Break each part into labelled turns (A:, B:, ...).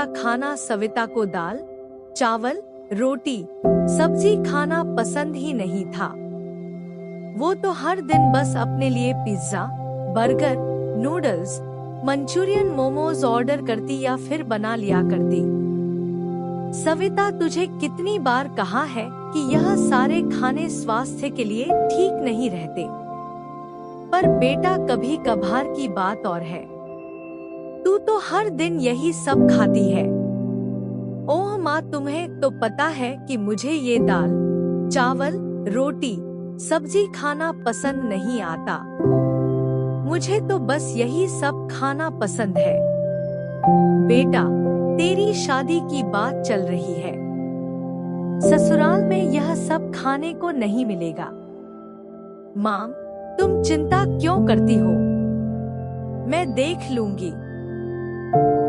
A: का खाना सविता को दाल, चावल, रोटी, सब्जी खाना पसंद ही नहीं था। वो तो हर दिन बस अपने लिए pizza, burger, noodles, Manchurian, momos order करती या फिर बना लिया करती। सविता, तुझे कितनी बार कहा है कि यह सारे खाने स्वास्थ्य के लिए ठीक नहीं रहते। पर बेटा, कभी कभार की बात और है। तू तो हर दिन यही सब खाती है। ओह माँ, तुम्हें तो पता है कि मुझे ये दाल, चावल, रोटी, सब्जी खाना पसंद नहीं आता। मुझे तो बस यही सब खाना पसंद है। बेटा, तेरी शादी की बात चल रही है। ससुराल में यह सब खाने को नहीं मिलेगा। माँ, तुम चिंता क्यों करती हो? मैं देख लूंगी।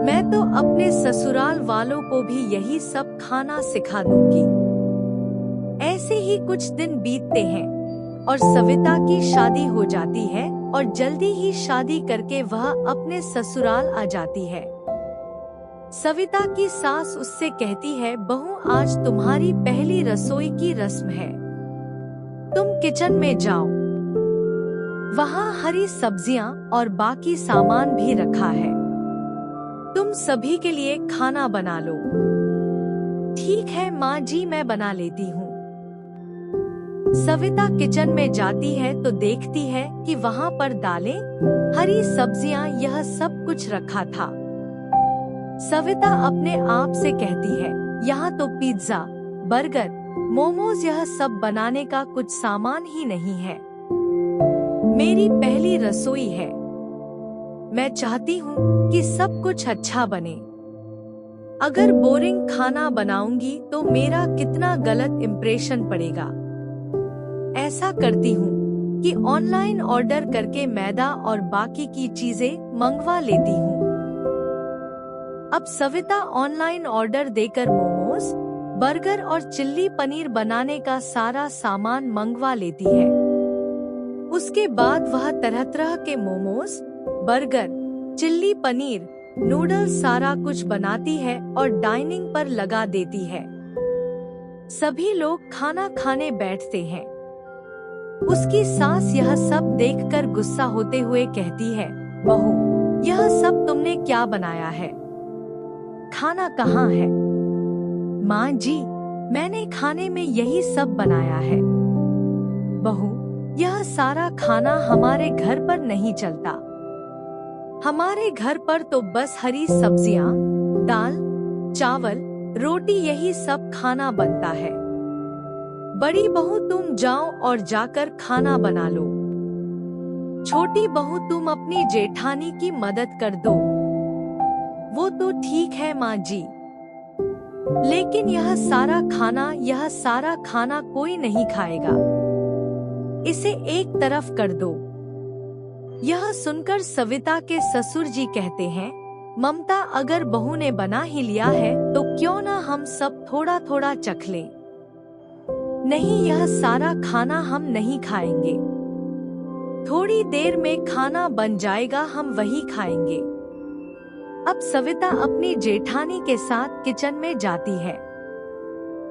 A: मैं तो अपने ससुराल वालों को भी यही सब खाना सिखा दूंगी। ऐसे ही कुछ दिन बीतते हैं और सविता की शादी हो जाती है और जल्दी ही शादी करके वह अपने ससुराल आ जाती है। सविता की सास उससे कहती है, बहू, आज तुम्हारी पहली रसोई की रस्म है। तुम किचन में जाओ। वहाँ हरी सब्जियां और बाकी सामान भी रखा है। तुम सभी के लिए खाना बना लो। ठीक है माँ जी, मैं बना लेती हूँ। सविता किचन में जाती है तो देखती है कि वहाँ पर दालें, हरी सब्जियां, यह सब कुछ रखा था। सविता अपने आप से कहती है, यहाँ तो पिज्जा, बर्गर, मोमोज, यह सब बनाने का कुछ सामान ही नहीं है। मेरी पहली रसोई है। मैं चाहती हूँ कि सब कुछ अच्छा बने। अगर बोरिंग खाना बनाऊंगी तो मेरा कितना गलत इम्प्रेशन पड़ेगा। ऐसा करती हूँ कि ऑनलाइन ऑर्डर करके मैदा और बाकी की चीजें मंगवा लेती हूँ। अब सविता ऑनलाइन ऑर्डर देकर मोमोज, बर्गर और चिल्ली पनीर बनाने का सारा सामान मंगवा लेती है। उसके बाद वह तरह तरह के momos, burger, chilli paneer, noodles, सारा कुछ बनाती है और डाइनिंग पर लगा देती है। सभी लोग खाना खाने बैठते हैं। उसकी सास यह सब देखकर गुस्सा होते हुए कहती है, बहू, यह सब तुमने क्या बनाया है? खाना कहाँ है? माँ जी, मैंने खाने में यही सब बनाया है। बहू, यह सारा खाना हमारे घर पर नहीं चलता। हमारे घर पर तो बस हरी सब्जियां, दाल, चावल, रोटी, यही सब खाना बनता है। बड़ी बहू, तुम जाओ और जाकर खाना बना लो। छोटी बहू, तुम अपनी जेठानी की मदद कर दो। वो तो ठीक है माँ जी, लेकिन यह सारा खाना कोई नहीं खाएगा। इसे एक तरफ कर दो। यह सुनकर सविता के ससुर जी कहते हैं, ममता, अगर बहू ने बना ही लिया है तो क्यों ना हम सब थोड़ा थोड़ा चख लें। नहीं, यह सारा खाना हम नहीं खाएंगे। थोड़ी देर में खाना बन जाएगा, हम वही खाएंगे। अब सविता अपनी जेठानी के साथ किचन में जाती है।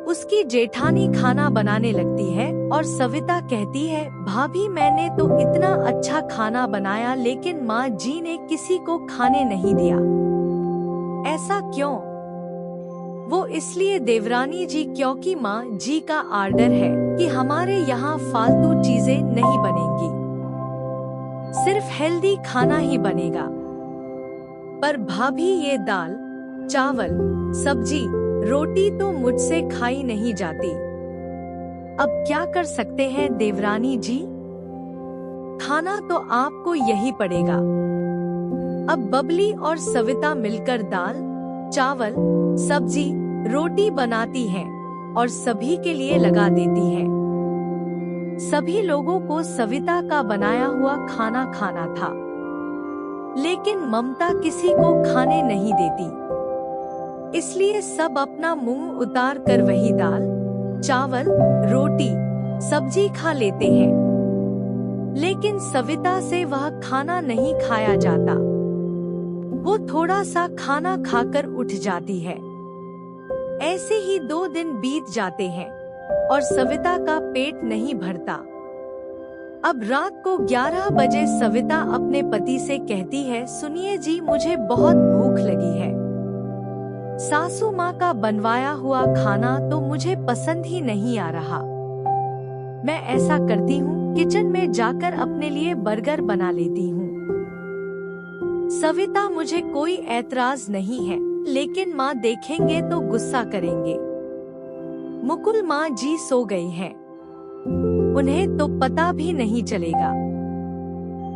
A: उसकी जेठानी खाना बनाने लगती है और सविता कहती है, भाभी, मैंने तो इतना अच्छा खाना बनाया लेकिन माँ जी ने किसी को खाने नहीं दिया। ऐसा क्यों? वो इसलिए देवरानी जी, क्योंकि माँ जी का आर्डर है कि हमारे यहाँ फालतू चीजें नहीं बनेंगी, सिर्फ हेल्दी खाना ही बनेगा। पर भाभी, ये दाल, चावल, सब्जी, रोटी तो मुझसे खाई नहीं जाती। अब क्या कर सकते हैं देवरानी जी? खाना तो आपको यही पड़ेगा। अब बबली और सविता मिलकर दाल, चावल, सब्जी, रोटी बनाती हैं और सभी के लिए लगा देती हैं। सभी लोगों को सविता का बनाया हुआ खाना खाना था, लेकिन ममता किसी को खाने नहीं देती। इसलिए सब अपना मुंह उतार कर वही दाल, चावल, रोटी, सब्जी खा लेते हैं। लेकिन सविता से वह खाना नहीं खाया जाता। वो थोड़ा सा खाना खाकर उठ जाती है। ऐसे ही 2 दिन बीत जाते हैं और सविता का पेट नहीं भरता। अब रात को 11 बजे सविता अपने पति से कहती है, सुनिए जी, मुझे बहुत भूख लगी है। सासू माँ का बनवाया हुआ खाना तो मुझे पसंद ही नहीं आ रहा। मैं ऐसा करती हूँ, किचन में जाकर अपने लिए बर्गर बना लेती हूँ। सविता, मुझे कोई ऐतराज नहीं है, लेकिन माँ देखेंगे तो गुस्सा करेंगे। मुकुल माँ जी सो गई हैं। उन्हें तो पता भी नहीं चलेगा।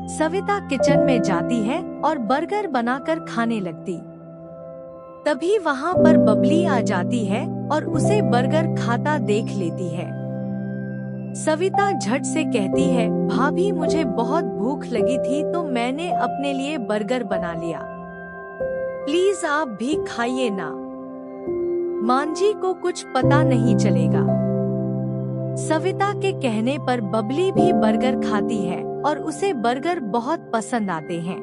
A: सविता किचन में जाती है और बर्गर बनाकर खाने लगती। तभी वहाँ पर बबली आ जाती है और उसे बर्गर खाता देख लेती है। सविता झट से कहती है, भाभी मुझे बहुत भूख लगी थी तो मैंने अपने लिए बर्गर बना लिया। प्लीज आप भी खाइए ना, मांझी को कुछ पता नहीं चलेगा। सविता के कहने पर बबली भी बर्गर खाती है और उसे बर्गर बहुत पसंद आते हैं।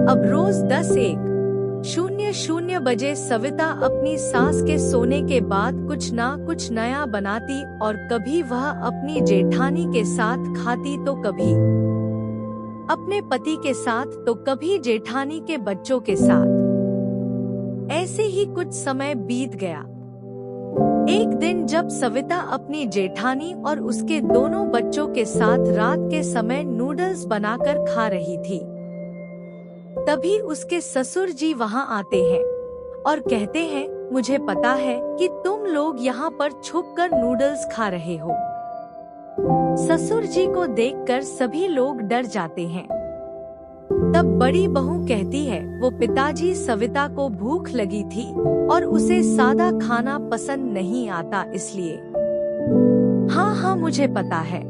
A: अब रोज 10:00 बजे सविता अपनी सास के सोने के बाद कुछ ना कुछ नया बनाती और कभी वह अपनी जेठानी के साथ खाती तो कभी अपने पति के साथ तो कभी जेठानी के बच्चों के साथ। ऐसे ही कुछ समय बीत गया। एक दिन जब सविता अपनी जेठानी और उसके दोनों बच्चों के साथ रात के समय नूडल्स बनाकर खा रही थी, तभी उसके ससुर जी वहां आते हैं और कहते हैं, मुझे पता है कि तुम लोग यहाँ पर छुपकर नूडल्स खा रहे हो। ससुर जी को देखकर सभी लोग डर जाते हैं। तब बड़ी बहू कहती है, वो पिताजी, सविता को भूख लगी थी और उसे सादा खाना पसंद नहीं आता इसलिए। हाँ, मुझे पता है।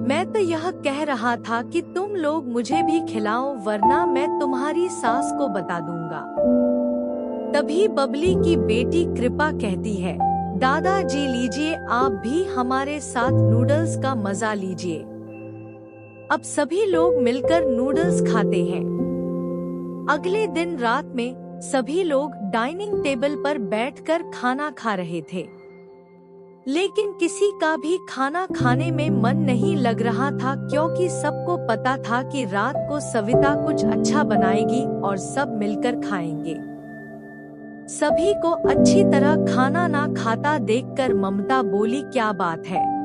A: मैं तो यह कह रहा था कि तुम लोग मुझे भी खिलाओ, वरना मैं तुम्हारी सास को बता दूंगा। तभी बबली की बेटी कृपा कहती है, दादाजी लीजिए, आप भी हमारे साथ नूडल्स का मजा लीजिए। अब सभी लोग मिलकर नूडल्स खाते हैं। अगले दिन रात में सभी लोग डाइनिंग टेबल पर बैठकर खाना खा रहे थे, लेकिन किसी का भी खाना खाने में मन नहीं लग रहा था, क्योंकि सबको पता था कि रात को सविता कुछ अच्छा बनाएगी और सब मिलकर खाएंगे। सभी को अच्छी तरह खाना ना खाता देखकर ममता बोली, क्या बात है,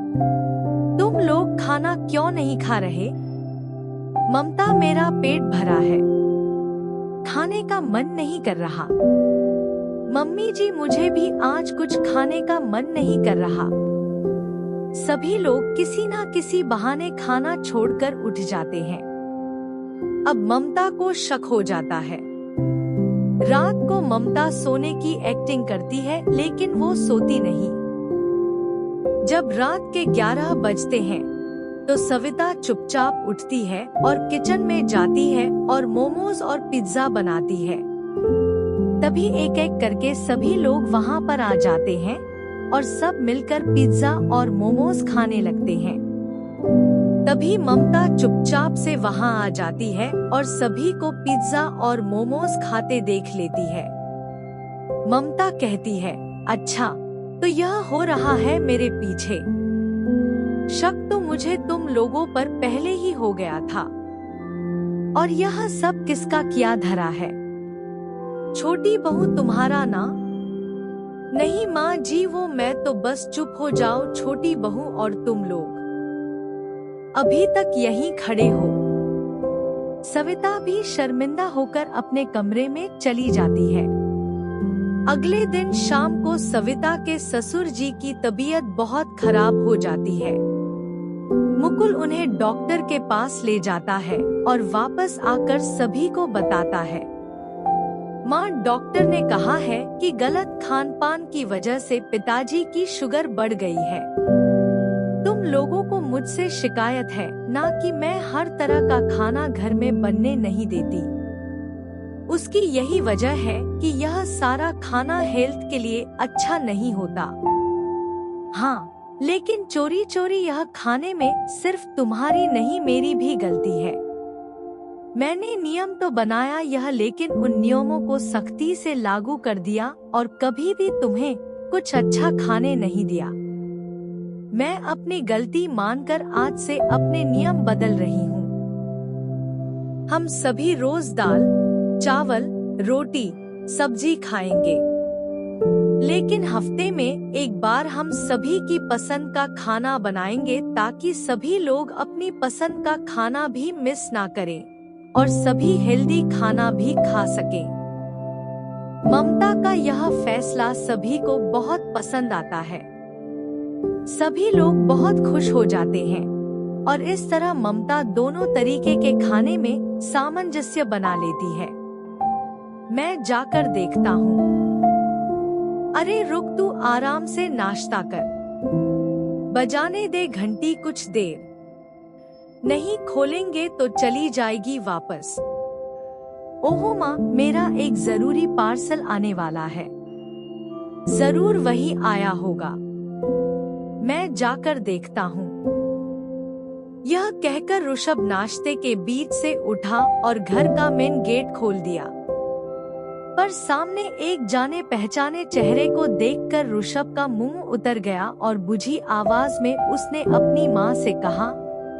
A: तुम लोग खाना क्यों नहीं खा रहे? ममता, मेरा पेट भरा है, खाने का मन नहीं कर रहा। मम्मी जी, मुझे भी आज कुछ खाने का मन नहीं कर रहा। सभी लोग किसी ना किसी बहाने खाना छोड़कर उठ जाते हैं। अब ममता को शक हो जाता है। रात को ममता सोने की एक्टिंग करती है, लेकिन वो सोती नहीं। जब रात के 11 बजते हैं तो सविता चुपचाप उठती है और किचन में जाती है और मोमोज और पिज्जा बनाती है। तभी एक एक करके सभी लोग वहाँ पर आ जाते हैं और सब मिलकर पिज्जा और मोमोज खाने लगते हैं। तभी ममता चुपचाप से वहाँ आ जाती है और सभी को पिज्जा और मोमोज खाते देख लेती है। ममता कहती है, अच्छा तो यह हो रहा है मेरे पीछे। शक तो मुझे तुम लोगों पर पहले ही हो गया था। और यह सब किसका किया धरा है? छोटी बहू तुम्हारा ना? नहीं माँ जी, वो मैं तो बस चुप हो जाओ छोटी बहू, और तुम लोग अभी तक यहीं खड़े हो। सविता भी शर्मिंदा होकर अपने कमरे में चली जाती है। अगले दिन शाम को सविता के ससुर जी की तबीयत बहुत खराब हो जाती है। मुकुल उन्हें डॉक्टर के पास ले जाता है और वापस आकर सभी को बताता है। माँ, डॉक्टर ने कहा है कि गलत खान पान की वजह से पिताजी की शुगर बढ़ गई है। तुम लोगों को मुझसे शिकायत है ना कि मैं हर तरह का खाना घर में बनने नहीं देती। उसकी यही वजह है कि यह सारा खाना हेल्थ के लिए अच्छा नहीं होता। हाँ, लेकिन चोरी चोरी यह खाने में सिर्फ तुम्हारी नहीं, मेरी भी गलती है। मैंने नियम तो बनाया यह, लेकिन उन नियमों को सख्ती से लागू कर दिया और कभी भी तुम्हें कुछ अच्छा खाने नहीं दिया। मैं अपनी गलती मानकर आज से अपने नियम बदल रही हूँ। हम सभी रोज दाल, चावल, रोटी, सब्जी खाएंगे, लेकिन हफ्ते में एक बार हम सभी की पसंद का खाना बनाएंगे ताकि सभी लोग अपनी पसंद का खाना भी मिस ना करें और सभी हेल्दी खाना भी खा सकें। ममता का यह फैसला सभी को बहुत पसंद आता है। सभी लोग बहुत खुश हो जाते हैं और इस तरह ममता दोनों तरीके के खाने में सामंजस्य बना लेती है। मैं जाकर देखता हूँ। अरे रुक, तू आराम से नाश्ता कर। बजाने दे घंटी कुछ देर। नहीं खोलेंगे तो चली जाएगी वापस। ओहो माँ, मेरा एक जरूरी पार्सल आने वाला है। जरूर वही आया होगा। मैं जाकर देखता हूँ। यह कहकर ऋषभ नाश्ते के बीच से उठा और घर का मेन गेट खोल दिया। पर सामने एक जाने पहचाने चेहरे को देखकर ऋषभ का मुंह उतर गया और बुझी आवाज में उसने अपनी माँ से कहा,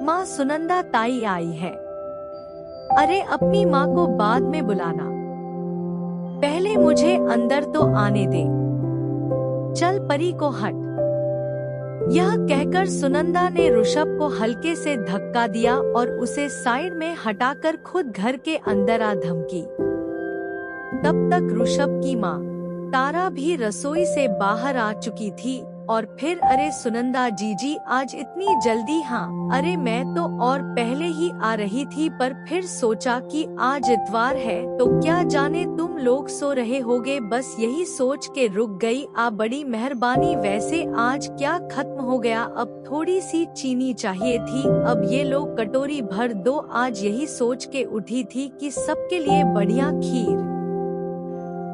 A: माँ, सुनंदा ताई आई है। अरे अपनी माँ को बाद में बुलाना, पहले मुझे अंदर तो आने दे। चल परी को हट। यह कहकर सुनंदा ने ऋषभ को हल्के से धक्का दिया और उसे साइड में हटाकर खुद घर के अंदर आ धमकी। तब तक ऋषभ की माँ तारा भी रसोई से बाहर आ चुकी थी और फिर, अरे सुनंदा जीजी आज इतनी जल्दी? हाँ, अरे मैं तो और पहले ही आ रही थी, पर फिर सोचा कि आज इतवार है तो क्या जाने तुम लोग सो रहे होगे, बस यही सोच के रुक गई। बड़ी मेहरबानी। वैसे आज क्या खत्म हो गया? अब थोड़ी सी चीनी चाहिए थी, अब ये लो कटोरी भर दो। आज यही सोच के उठी थी कि सबके लिए बढ़िया खीर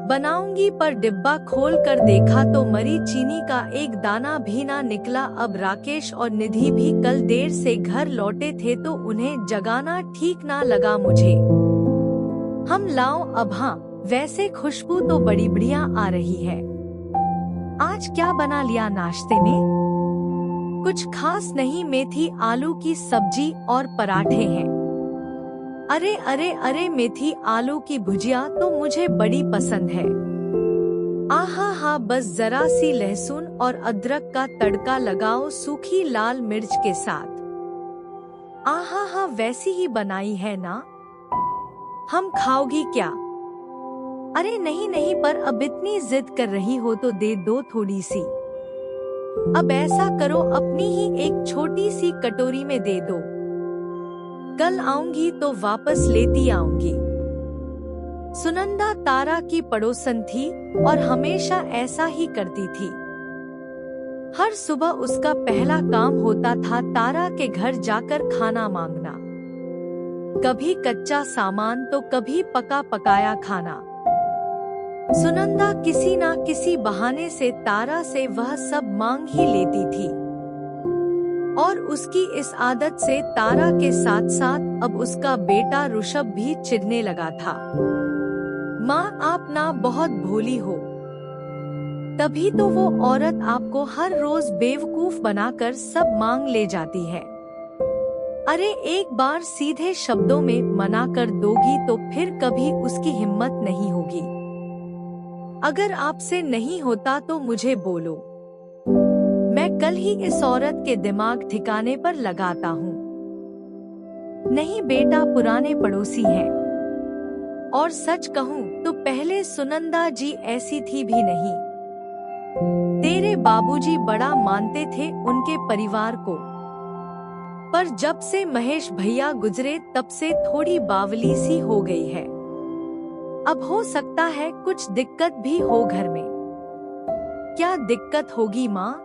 A: बनाऊंगी, पर डिब्बा खोल कर देखा तो मरी चीनी का एक दाना भी ना निकला। अब राकेश और निधि भी कल देर से घर लौटे थे तो उन्हें जगाना ठीक ना लगा मुझे। हम लाओ अब। हाँ, वैसे खुशबू तो बड़ी बढ़िया आ रही है। आज क्या बना लिया नाश्ते में? कुछ खास नहीं, मेथी आलू की सब्जी और पराठे हैं। अरे अरे अरे, मेथी आलू की भुजिया तो मुझे बड़ी पसंद है। आहा हा, बस जरा सी लहसुन और अदरक का तड़का लगाओ सूखी लाल मिर्च के साथ। आहा हा, वैसी ही बनाई है ना? हम खाओगी क्या? अरे नहीं नहीं, पर अब इतनी जिद कर रही हो तो दे दो थोड़ी सी। अब ऐसा करो, अपनी ही एक छोटी सी कटोरी में दे दो। कल आऊंगी तो वापस लेती आऊंगी। सुनंदा तारा की पड़ोसन थी और हमेशा ऐसा ही करती थी। हर सुबह उसका पहला काम होता था तारा के घर जाकर खाना मांगना। कभी कच्चा सामान तो कभी पका पकाया खाना। सुनंदा किसी ना किसी बहाने से तारा से वह सब मांग ही लेती थी और उसकी इस आदत से तारा के साथ साथ अब उसका बेटा ऋषभ भी चिढ़ने लगा था। माँ, आप ना बहुत भोली हो, तभी तो वो औरत आपको हर रोज बेवकूफ बनाकर सब मांग ले जाती है। अरे एक बार सीधे शब्दों में मना कर दोगी तो फिर कभी उसकी हिम्मत नहीं होगी। अगर आपसे नहीं होता तो मुझे बोलो, मैं कल ही इस औरत के दिमाग ठिकाने पर लगाता हूँ। नहीं बेटा, पुराने पड़ोसी हैं और सच कहूँ तो पहले सुनंदा जी ऐसी थी भी नहीं। तेरे बाबूजी बड़ा मानते थे उनके परिवार को, पर जब से महेश भैया गुजरे तब से थोड़ी बावली सी हो गई है। अब हो सकता है कुछ दिक्कत भी हो घर में। क्या दिक्कत होगी माँ?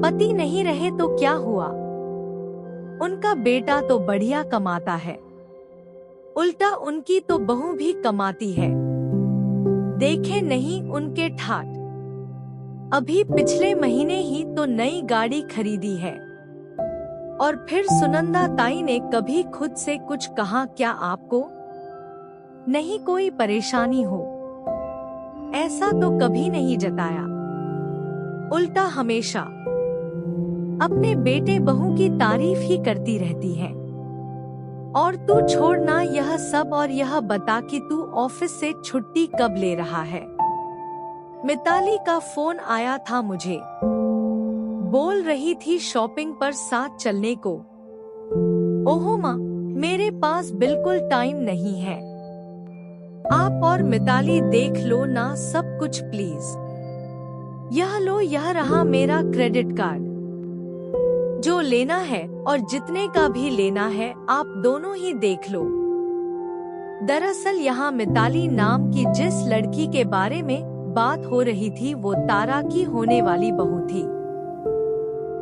A: पति नहीं रहे तो क्या हुआ? उनका बेटा तो बढ़िया कमाता है, उल्टा उनकी तो बहू भी कमाती है। देखे नहीं उनके ठाट, अभी पिछले महीने ही तो नई गाड़ी खरीदी है। और फिर सुनंदा ताई ने कभी खुद से कुछ कहा क्या आपको नहीं कोई परेशानी हो? ऐसा तो कभी नहीं जताया। उल्टा हमेशा अपने बेटे बहू की तारीफ ही करती रहती है। और तू छोड़ना यह सब और यह बता कि तू ऑफिस से छुट्टी कब ले रहा है? मिताली का फोन आया था मुझे, बोल रही थी शॉपिंग पर साथ चलने को। ओहो माँ, मेरे पास बिल्कुल टाइम नहीं है। आप और मिताली देख लो ना सब कुछ प्लीज। यह लो, यह रहा मेरा क्रेडिट कार्ड। जो लेना है और जितने का भी लेना है आप दोनों ही देख लो। दरअसल यहाँ मिताली नाम की जिस लड़की के बारे में बात हो रही थी वो तारा की होने वाली बहू थी।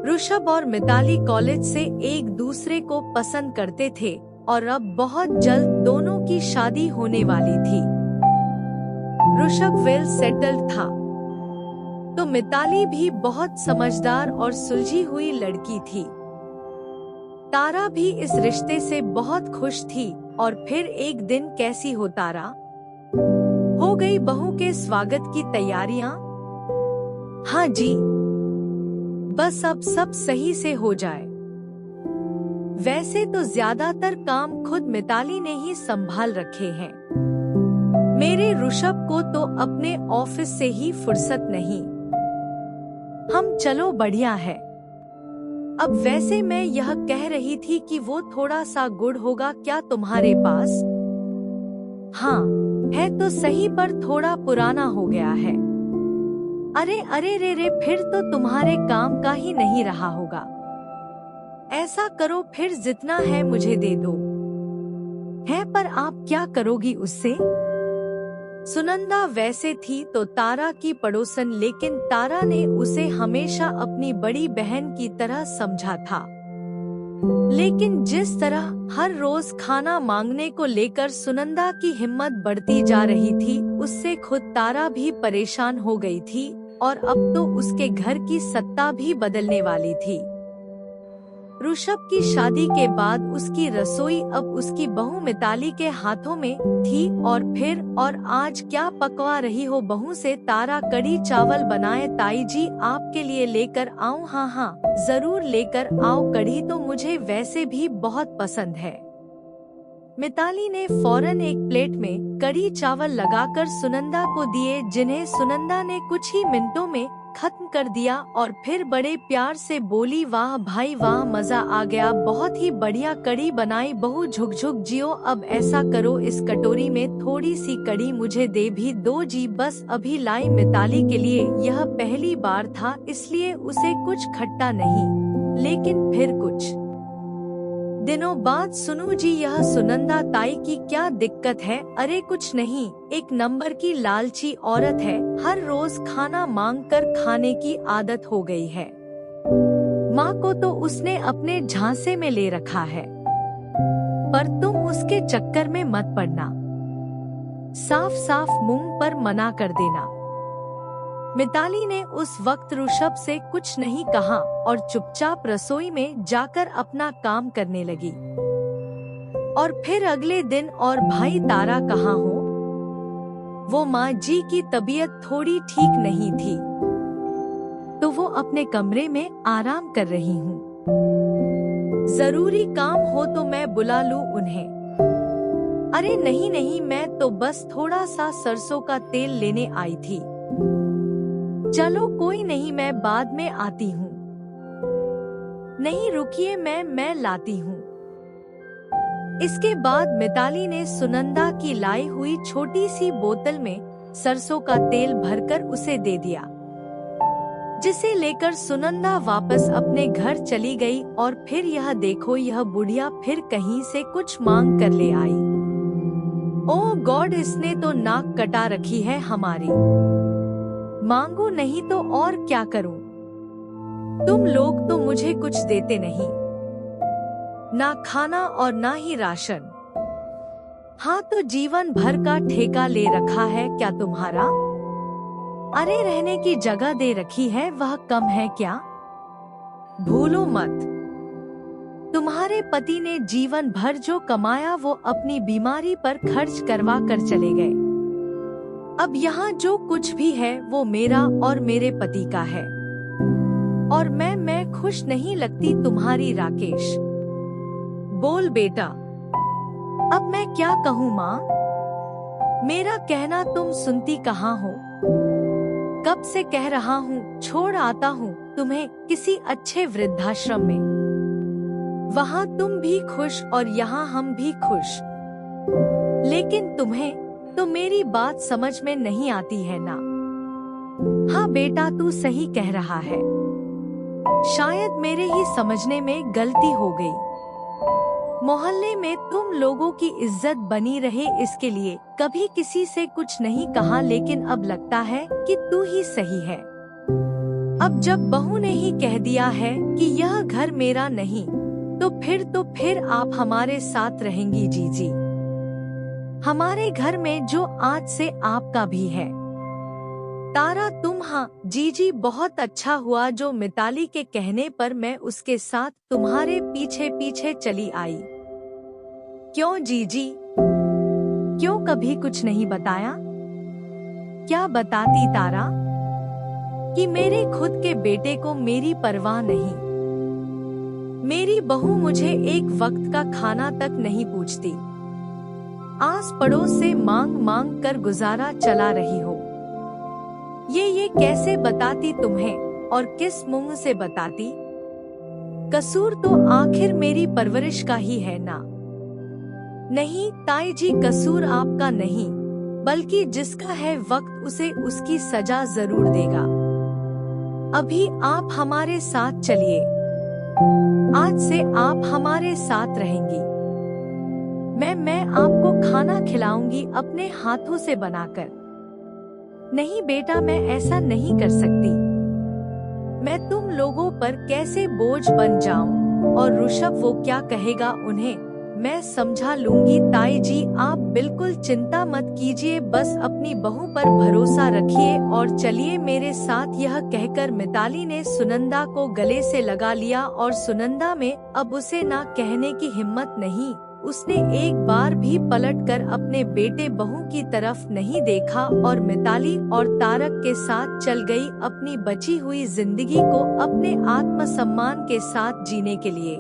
A: ऋषभ और मिताली कॉलेज से एक दूसरे को पसंद करते थे और अब बहुत जल्द दोनों की शादी होने वाली थी। ऋषभ वेल सेटल्ड था तो मिताली भी बहुत समझदार और सुलझी हुई लड़की थी। तारा भी इस रिश्ते से बहुत खुश थी। और फिर एक दिन कैसी हो तारा? हो गई बहू के स्वागत की तैयारियां? हाँ जी, बस अब सब सही से हो जाए। वैसे तो ज्यादातर काम खुद मिताली ने ही संभाल रखे हैं। मेरे ऋषभ को तो अपने ऑफिस से ही फुर्सत नहीं। हम चलो बढ़िया है। अब वैसे मैं यह कह रही थी कि वो थोड़ा सा गुड़ होगा क्या तुम्हारे पास? हाँ, है तो सही पर थोड़ा पुराना हो गया है। अरे अरे रे रे, फिर तो तुम्हारे काम का ही नहीं रहा होगा। ऐसा करो फिर जितना है मुझे दे दो। है पर आप क्या करोगी उससे? सुनंदा वैसे थी तो तारा की पड़ोसन, लेकिन तारा ने उसे हमेशा अपनी बड़ी बहन की तरह समझा था। लेकिन जिस तरह हर रोज खाना मांगने को लेकर सुनंदा की हिम्मत बढ़ती जा रही थी, उससे खुद तारा भी परेशान हो गई थी और अब तो उसके घर की सत्ता भी बदलने वाली थी। ऋषभ की शादी के बाद उसकी रसोई अब उसकी बहू मिताली के हाथों में थी। और आज क्या पकवा रही हो बहू से? तारा कड़ी चावल बनाए ताई जी आपके लिए लेकर आऊं? हाँ हाँ जरूर लेकर आओ, कढ़ी तो मुझे वैसे भी बहुत पसंद है। मिताली ने फौरन एक प्लेट में कड़ी चावल लगाकर सुनंदा को दिए, जिन्हें सुनंदा ने कुछ ही मिनटों में खत्म कर दिया और फिर बड़े प्यार से बोली, वाह भाई वाह, मजा आ गया, बहुत ही बढ़िया कड़ी बनाई बहू, झुक झुक जियो। अब ऐसा करो इस कटोरी में थोड़ी सी कड़ी मुझे दे भी दो जी। बस अभी लाई। मिताली के लिए यह पहली बार था, इसलिए उसे कुछ खट्टा नहीं, लेकिन फिर कुछ दिनों बाद सुनू जी, यह सुनंदा ताई की क्या दिक्कत है? अरे कुछ नहीं, एक नंबर की लालची औरत है, हर रोज खाना मांगकर खाने की आदत हो गई है। माँ को तो उसने अपने झांसे में ले रखा है, पर तुम उसके चक्कर में मत पड़ना, साफ साफ मुंह पर मना कर देना। मिताली ने उस वक्त ऋषभ से कुछ नहीं कहा और चुपचाप रसोई में जाकर अपना काम करने लगी। और फिर अगले दिन, और भाई तारा कहाँ हो? वो माँ जी की तबीयत थोड़ी ठीक नहीं थी तो वो अपने कमरे में आराम कर रही हूँ। जरूरी काम हो तो मैं बुला लूँ उन्हें? अरे नहीं नहीं, मैं तो बस थोड़ा सा सरसों का तेल लेने आई थी। चलो कोई नहीं, मैं बाद में आती हूँ। नहीं रुकिए, मैं लाती हूँ। इसके बाद मिताली ने सुनंदा की लाई हुई छोटी सी बोतल में सरसों का तेल भरकर उसे दे दिया, जिसे लेकर सुनंदा वापस अपने घर चली गई। और फिर यह देखो, यह बुढ़िया फिर कहीं से कुछ मांग कर ले आई। ओह गॉड, इसने तो नाक कटा रखी है हमारी। मांगू नहीं तो और क्या करूं? तुम लोग तो मुझे कुछ देते नहीं, ना खाना और ना ही राशन। हाँ तो जीवन भर का ठेका ले रखा है क्या तुम्हारा? अरे रहने की जगह दे रखी है, वह कम है क्या? भूलो मत। तुम्हारे पति ने जीवन भर जो कमाया वो अपनी बीमारी पर खर्च करवा कर चले गए। अब यहाँ जो कुछ भी है वो मेरा और मेरे पति का है, और मैं खुश नहीं लगती तुम्हारी राकेश। बोल बेटा, अब मैं क्या कहूँ माँ? मेरा कहना तुम सुनती कहाँ हो? कब से कह रहा हूँ छोड़ आता हूँ तुम्हें किसी अच्छे वृद्धाश्रम में। वहाँ तुम भी खुश और यहाँ हम भी खुश। लेकिन तुम्हें तो मेरी बात समझ में नहीं आती है ना? हाँ बेटा, तू सही कह रहा है। शायद मेरे ही समझने में गलती हो गई। मोहल्ले में तुम लोगों की इज्जत बनी रहे इसके लिए कभी किसी से कुछ नहीं कहा, लेकिन अब लगता है कि तू ही सही है। अब जब बहू ने ही कह दिया है कि यह घर मेरा नहीं, तो फिर आप हमारे साथ रहेंगी जीजी। हमारे घर में जो आज से आपका भी है। तारा तुम, हाँ जीजी, बहुत अच्छा हुआ जो मिताली के कहने पर मैं उसके साथ तुम्हारे पीछे पीछे चली आई। क्यों जीजी, क्यों कभी कुछ नहीं बताया? क्या बताती तारा कि मेरे खुद के बेटे को मेरी परवाह नहीं। मेरी बहू मुझे एक वक्त का खाना तक नहीं पूछती। आस पड़ोस से मांग मांग कर गुजारा चला रही हो। ये कैसे बताती तुम्हें, और किस मुंह से बताती? कसूर तो आखिर मेरी परवरिश का ही है ना? नहीं ताई जी, कसूर आपका नहीं, बल्कि जिसका है वक्त उसे उसकी सजा जरूर देगा। अभी आप हमारे साथ चलिए। आज से आप हमारे साथ रहेंगी। मैं आपको खाना खिलाऊंगी अपने हाथों से बनाकर। नहीं बेटा, मैं ऐसा नहीं कर सकती। मैं तुम लोगों पर कैसे बोझ बन जाऊं, और ऋषभ वो क्या कहेगा उन्हें मैं समझा लूंगी। ताई जी आप बिल्कुल चिंता मत कीजिए, बस अपनी बहू पर भरोसा रखिए और चलिए मेरे साथ। यह कहकर मिताली ने सुनंदा को गले से लगा लिया, और सुनंदा में अब उसे ना कहने की हिम्मत नहीं। उसने एक बार भी पलटकर अपने बेटे बहू की तरफ नहीं देखा और मिताली और तारक के साथ चल गई अपनी बची हुई जिंदगी को अपने आत्मसम्मान के साथ जीने के लिए।